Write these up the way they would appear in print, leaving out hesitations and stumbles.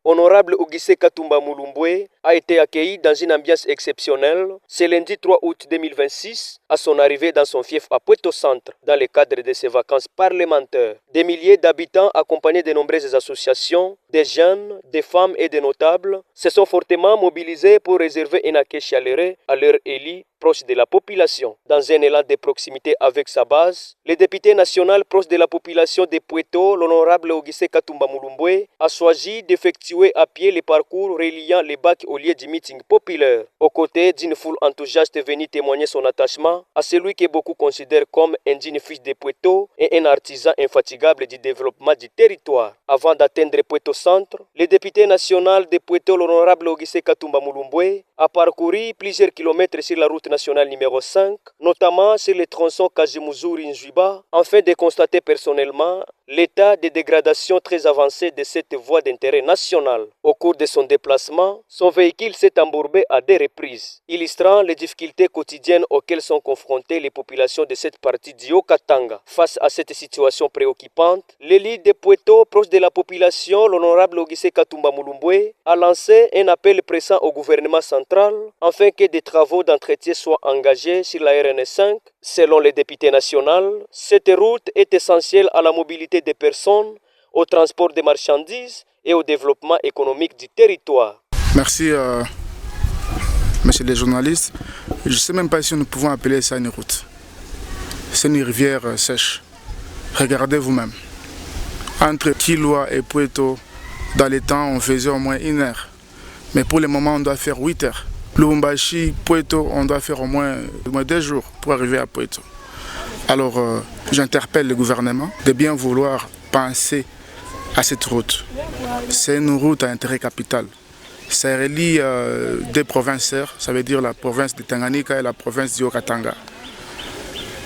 Honorable Ogisé Katumba Mulumbwe a été accueilli dans une ambiance exceptionnelle ce lundi 3 août 2026 à son arrivée dans son fief à Puerto Centre dans le cadre de ses vacances parlementaires. Des milliers d'habitants accompagnés de nombreuses associations, des jeunes, des femmes et des notables se sont fortement mobilisés pour réserver un accueil chaleureux à leur élu proche de la population. Dans un élan de proximité avec sa base, le député national proche de la population de Puerto, l'honorable Ogisé Katumba Mulumbwe, a choisi d'effectuer à pied le parcours reliant les bacs au lieu du meeting populaire, aux côtés d'une foule enthousiaste venue témoigner son attachement à celui que beaucoup considèrent comme un digne fils de Puerto et un artisan infatigable du développement du territoire. Avant d'atteindre Puerto Centre, le député national de Puerto, l'honorable Ogisé Katumba Mulumbwe, a parcouru plusieurs kilomètres sur la route nationale numéro 5, notamment sur le tronçon Kajimuzuri-Njuiba, afin de constater personnellement l'état de dégradation très avancé de cette voie d'intérêt national. Au cours de son déplacement, son véhicule s'est embourbé à des reprises, illustrant les difficultés quotidiennes auxquelles sont confrontées les populations de cette partie du Haut-Katanga. Face à cette situation préoccupante, l'élu de Puerto, proche de la population, l'honorable Ogisé Katumba Mulumbwe, a lancé un appel pressant au gouvernement central afin que des travaux d'entretien soient engagés sur la RN5. Selon le député national, cette route est essentielle à la mobilité des personnes, au transport des marchandises et au développement économique du territoire. Merci, monsieur les journalistes. Je ne sais même pas si nous pouvons appeler ça une route. C'est une rivière sèche. Regardez vous-même. Entre Kilwa et Puerto, dans les temps, on faisait au moins 1 heure. Mais pour le moment, on doit faire 8 heures. Lubumbashi, Puerto, on doit faire au moins 2 jours pour arriver à Puerto. Alors, j'interpelle le gouvernement de bien vouloir penser à cette route. C'est une route à intérêt capital. Ça relie deux provinces, ça veut dire la province de Tanganyika et la province du Haut-Katanga.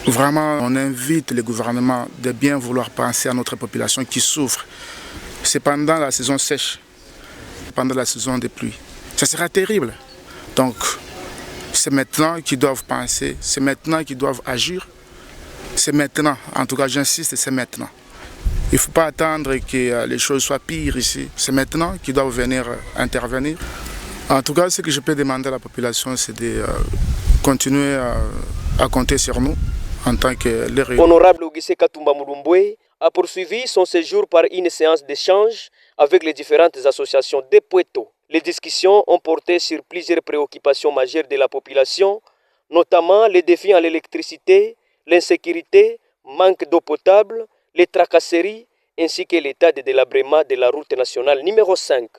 Vraiment, on invite le gouvernement de bien vouloir penser à notre population qui souffre. C'est pendant la saison sèche, pendant la saison des pluies. Ça sera terrible. Donc, c'est maintenant qu'ils doivent penser, c'est maintenant qu'ils doivent agir. C'est maintenant, en tout cas j'insiste, c'est maintenant. Il ne faut pas attendre que les choses soient pires ici. C'est maintenant qu'ils doivent venir intervenir. En tout cas, ce que je peux demander à la population, c'est de continuer à compter sur nous en tant que les réunions. Honorable Ogisé Katumba Mulumbwe a poursuivi son séjour par une séance d'échange avec les différentes associations de Puerto. Les discussions ont porté sur plusieurs préoccupations majeures de la population, notamment les défis en l'électricité, l'insécurité, manque d'eau potable, les tracasseries, ainsi que l'état de délabrement de la route nationale numéro 5.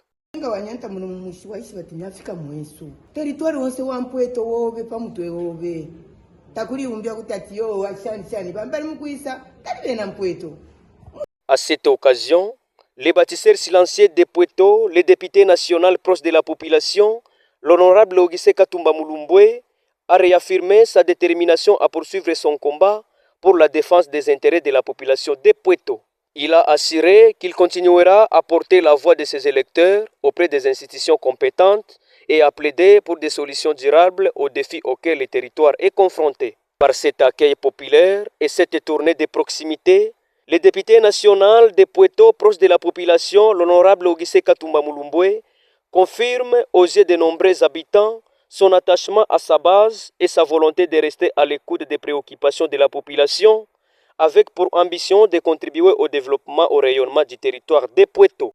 À cette occasion, les bâtisseurs silencieux de Puerto, le député national proche de la population, l'honorable Ogisé Katumba Mulumbwe, a réaffirmé sa détermination à poursuivre son combat pour la défense des intérêts de la population de Puerto. Il a assuré qu'il continuera à porter la voix de ses électeurs auprès des institutions compétentes et à plaider pour des solutions durables aux défis auxquels le territoire est confronté. Par cet accueil populaire et cette tournée de proximité, le député national de Puerto, proche de la population, l'honorable Ogisé Katumba Mulumbwe, confirme aux yeux de nombreux habitants son attachement à sa base et sa volonté de rester à l'écoute des préoccupations de la population, avec pour ambition de contribuer au développement, au rayonnement du territoire de Puerto.